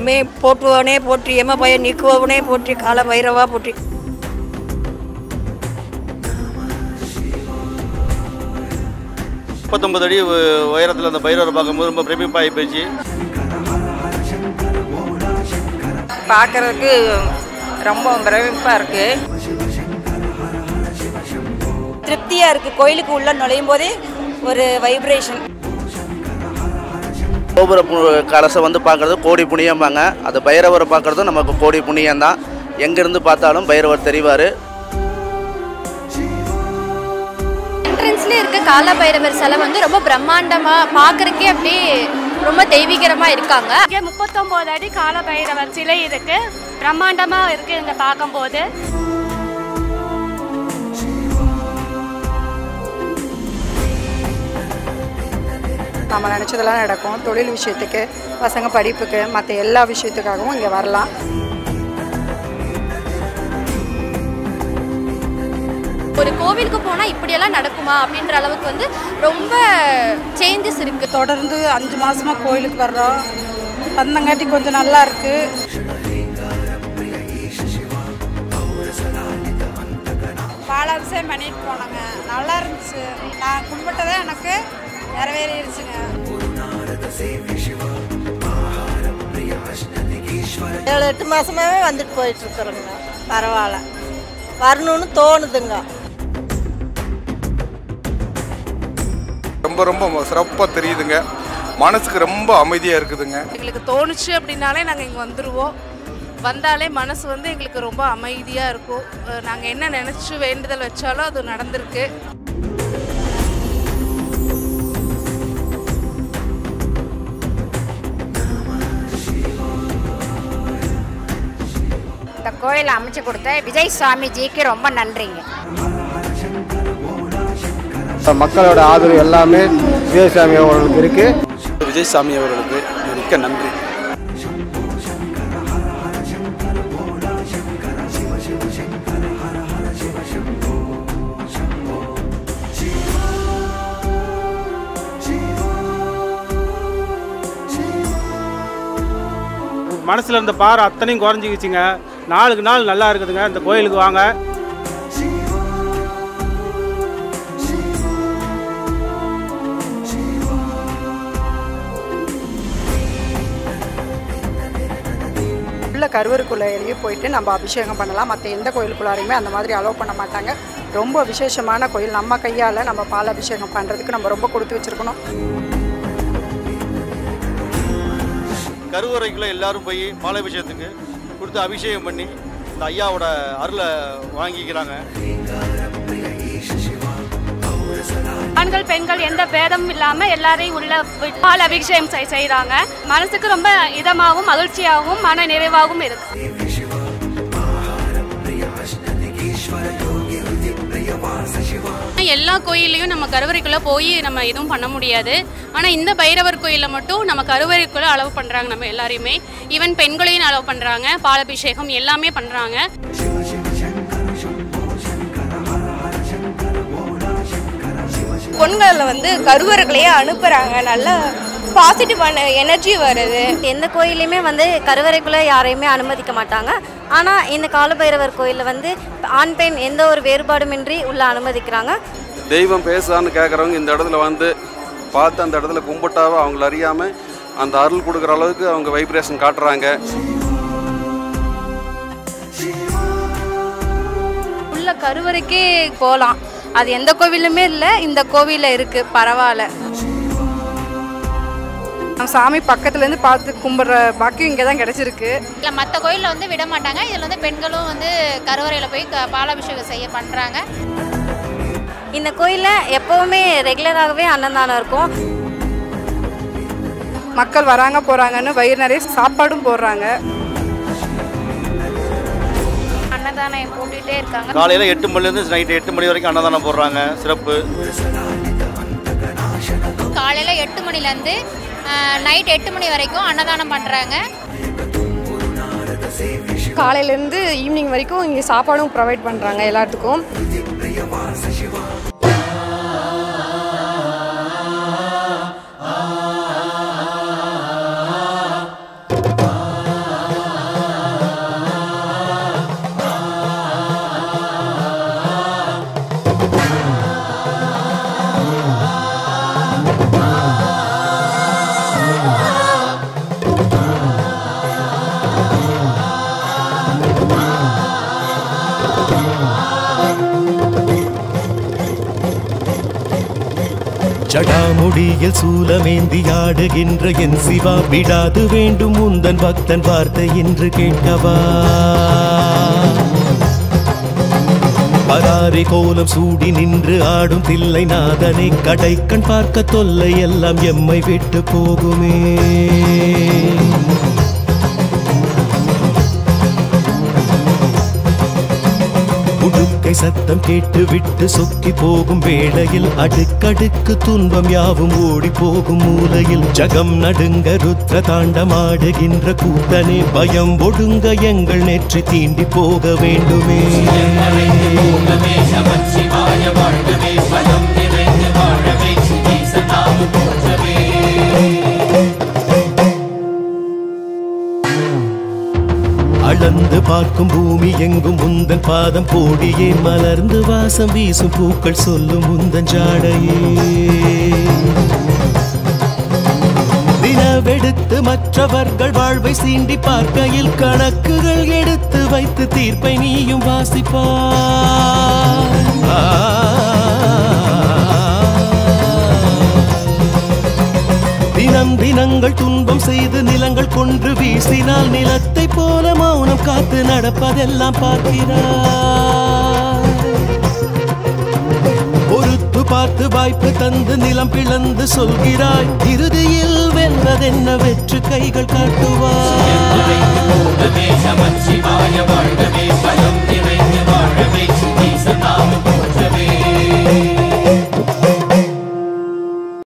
எல்லாமே போற்றுவனே போற்றி எம பய நீக்குவனே போற்றி கால பைரவா போற்றி. அடி உயரத்தில் அந்த பைரவரை பார்க்கும்போது ரொம்ப பிரமிப்பாகி போச்சு. பார்க்குறதுக்கு ரொம்ப பிரமிப்பாக இருக்குது, திருப்தியாக இருக்குது. கோயிலுக்கு உள்ள நுழையும் போதே ஒரு வைப்ரேஷன். கோபுர கலசை வந்து பார்க்குறது கோடி புண்ணியம்பாங்க. அது பைரவரை பார்க்குறதும் நமக்கு கோடி புண்ணியம்தான். எங்கேருந்து பார்த்தாலும் பைரவர் தெரிவார். என்ட்ரன்ஸ்ல இருக்க கால பைரவர் சிலை வந்து ரொம்ப பிரம்மாண்டமாக பார்க்குறக்கே அப்படியே ரொம்ப தெய்வீகரமாக இருக்காங்க. இங்கே 39 அடி கால பைரவர் சிலை இருக்கு, பிரம்மாண்டமாக இருக்கு இங்கே பார்க்கும்போது. நம்ம நினச்சதெல்லாம் நடக்கும். தொழில் விஷயத்துக்கு, பசங்க படிப்புக்கு, மற்ற எல்லா விஷயத்துக்காகவும் இங்கே வரலாம். ஒரு கோவிலுக்கு போனால் இப்படியெல்லாம் நடக்குமா அப்படின்ற அளவுக்கு வந்து ரொம்ப சேஞ்சஸ் இருக்குது. தொடர்ந்து 5 மாதமாக கோயிலுக்கு வர்றோம், வந்தங்காட்டி கொஞ்சம் நல்லா இருக்குது. பாலாபிஷேகம் பண்ணிட்டு போனாங்க, நல்லா இருந்துச்சு. நான் கும்பிட்டதே எனக்கு நிறைவேறிடுச்சுங்க. 7-8 மாதமாகவே வந்துட்டு போயிட்டுருக்குறோங்க. பரவாயில்ல, வரணும்னு தோணுதுங்க. ரொம்ப ரொம்ப சிறப்பாக தெரியுதுங்க. மனசுக்கு ரொம்ப அமைதியாக இருக்குதுங்க. எங்களுக்கு தோணுச்சு அப்படின்னாலே நாங்கள் இங்கே வந்துடுவோம். வந்தாலே மனசு வந்து எங்களுக்கு ரொம்ப அமைதியாக இருக்கும். நாங்கள் என்ன நினச்சி வேண்டுதல் வச்சாலும் அது நடந்திருக்கு. இந்த கோயிலை அமைச்சு கொடுத்த விஜய் சுவாமிஜிக்கு ரொம்ப நன்றிங்க. மக்களோட ஆதரவு எல்லாமே விஜய் சாமி அவர்களுக்கு இருக்கு. விஜய் சாமி அவர்களுக்கு மிக்க நன்றி. மனசில் இருந்த பாறை அத்தனையும் குறைஞ்சிக்கிச்சுங்க. நாளுக்கு நாள் நல்லா இருக்குதுங்க. இந்த கோயிலுக்கு வாங்க. உள்ள கருவறைக்குள்ளேயே போயிட்டு நம்ம அபிஷேகம் பண்ணலாம். மற்ற எந்த கோயிலுக்குள்ளாரையுமே அந்த மாதிரி அலோவ் பண்ண மாட்டாங்க. ரொம்ப விசேஷமான கோயில். நம்ம கையால் நம்ம பால் அபிஷேகம் பண்ணுறதுக்கு நம்ம ரொம்ப கொடுத்து வச்சுருக்கணும். கருவறைக்குள்ளே எல்லாரும் போய் பாலாபிஷேகத்துக்கு கொடுத்து அபிஷேகம் பண்ணி இந்த ஐயாவோட அருளை வாங்கிக்கிறாங்க. ஆண்கள் பெண்கள் எந்த பேதமும் இல்லாமல் எல்லாரையும் உள்ள பால் அபிஷேகம் செய்கிறாங்க. மனசுக்கு ரொம்ப இதமாகவும் மகிழ்ச்சியாகவும் மன நிறைவாகவும் இருக்கு. எல்லா கோயிலையும் நம்ம கருவறைக்குள்ளே போய் நம்ம எதுவும் பண்ண முடியாது. ஆனால் இந்த பைரவர் கோயிலில் மட்டும் நம்ம கருவறைக்குள்ளே அலோவ் பண்ணுறாங்க. நம்ம எல்லாரையுமே, ஈவன் பெண்களையும் அலோவ் பண்ணுறாங்க. பாலாபிஷேகம் எல்லாமே பண்ணுறாங்க. பொண்களில் வந்து கருவறைகளையே அனுப்புகிறாங்க. நல்ல பாசிட்டிவான எனர்ஜி வருது. எந்த கோயிலையுமே வந்து கருவறைக்குள்ளே யாரையுமே அனுமதிக்க மாட்டாங்க. ஆனால் இந்த காலபைரவர் கோயிலில் வந்து ஆண் பெண் எந்த ஒரு வேறுபாடுமின்றி உள்ள அனுமதிக்கிறாங்க. தெய்வம் பேசுதான்னு கேட்குறவங்க இந்த இடத்துல வந்து பார்த்து அந்த இடத்துல கும்பிட்டாவே அவங்கள அறியாமல் அந்த அருள் கொடுக்குற அளவுக்கு அவங்க வைப்ரேஷன் காட்டுறாங்க. உள்ள கருவறைக்கே போகலாம். அது எந்த கோவிலுமே இல்லை, இந்த கோவிலில் இருக்குது. பரவாயில்ல. சாமி பக்கத்துலேருந்து பார்த்து கும்பிட்ற பாக்கியம் இங்கே தான் கிடச்சிருக்கு. இல்லை, மற்ற கோயிலில் வந்து விட மாட்டாங்க. இதில் வந்து பெண்களும் வந்து கருவறையில் போய் பாலாபிஷேகம் செய்ய பண்ணுறாங்க. இந்த கோயிலில் எப்போவுமே ரெகுலராகவே அன்னதானம் இருக்கும். மக்கள் வராங்க போகிறாங்கன்னு வயிறு நிறைய சாப்பாடும் போடுறாங்க. அன்னதானம் போட்டுகிட்டே இருக்காங்க. காலையில் 8 மணிலேருந்து நைட்டு 8 மணி வரைக்கும் அன்னதானம் போடுறாங்க. சிறப்பு. காலையில் 8 மணிலேருந்து நைட் 8 மணி வரைக்கும் அன்னதானம் பண்ணுறாங்க. காலையிலேருந்து ஈவினிங் வரைக்கும் இங்கே சாப்பாடும் ப்ரொவைட் பண்ணுறாங்க எல்லாத்துக்கும். ஜடாமுடியில் சூலமேந்தி ஆடுகின்ற என் சிவா விடாது வேண்டும் உந்தன் பக்தன் வார்த்தை என்று கேட்கவா பராரி கோலம் சூடி நின்று ஆடும் தில்லை நாதனை கடைக்கண் பார்க்க தொல்லை எல்லாம் எம்மை விட்டு போகுமே உடுக்கை சத்தம் கேட்டு விட்டு சொக்கி போகும் வேளையில் அடுக்கடுக்கு துன்பம் யாவும் ஓடி போகும் மூலையில் ஜகம் நடுங்க ருத்ர தாண்டமாடுகின்ற கூத்தனே பயம் ஒடுங்க எங்கள் நெற்றி தீண்டி போக வேண்டுமே அளந்து பார்க்கும் பூமி எங்கும் உந்தன் பாதம் போடியே மலர்ந்து வாசம் வீசும் பூக்கள் சொல்லும் உந்தன் ஜாடையே தினவெடுத்து மற்றவர்கள் வாழ்வை சீண்டி பார்க்கையில் கணக்குகள் எடுத்து வைத்து தீர்ப்பை நீயும் வாசிப்பார் தினம் தினங்கள் துன்பம் செய்து நிலங்கள் கொன்று வீசினால் நிலத்தை போல மௌனம் காத்து நடப்பதெல்லாம் பார்க்கிறார் பொறுத்து பார்த்து வாய்ப்பு தந்து நிலம் பிளந்து சொல்கிறாய் இறுதியில் வென்றதென்ன வெற்று கைகள் காட்டுவார்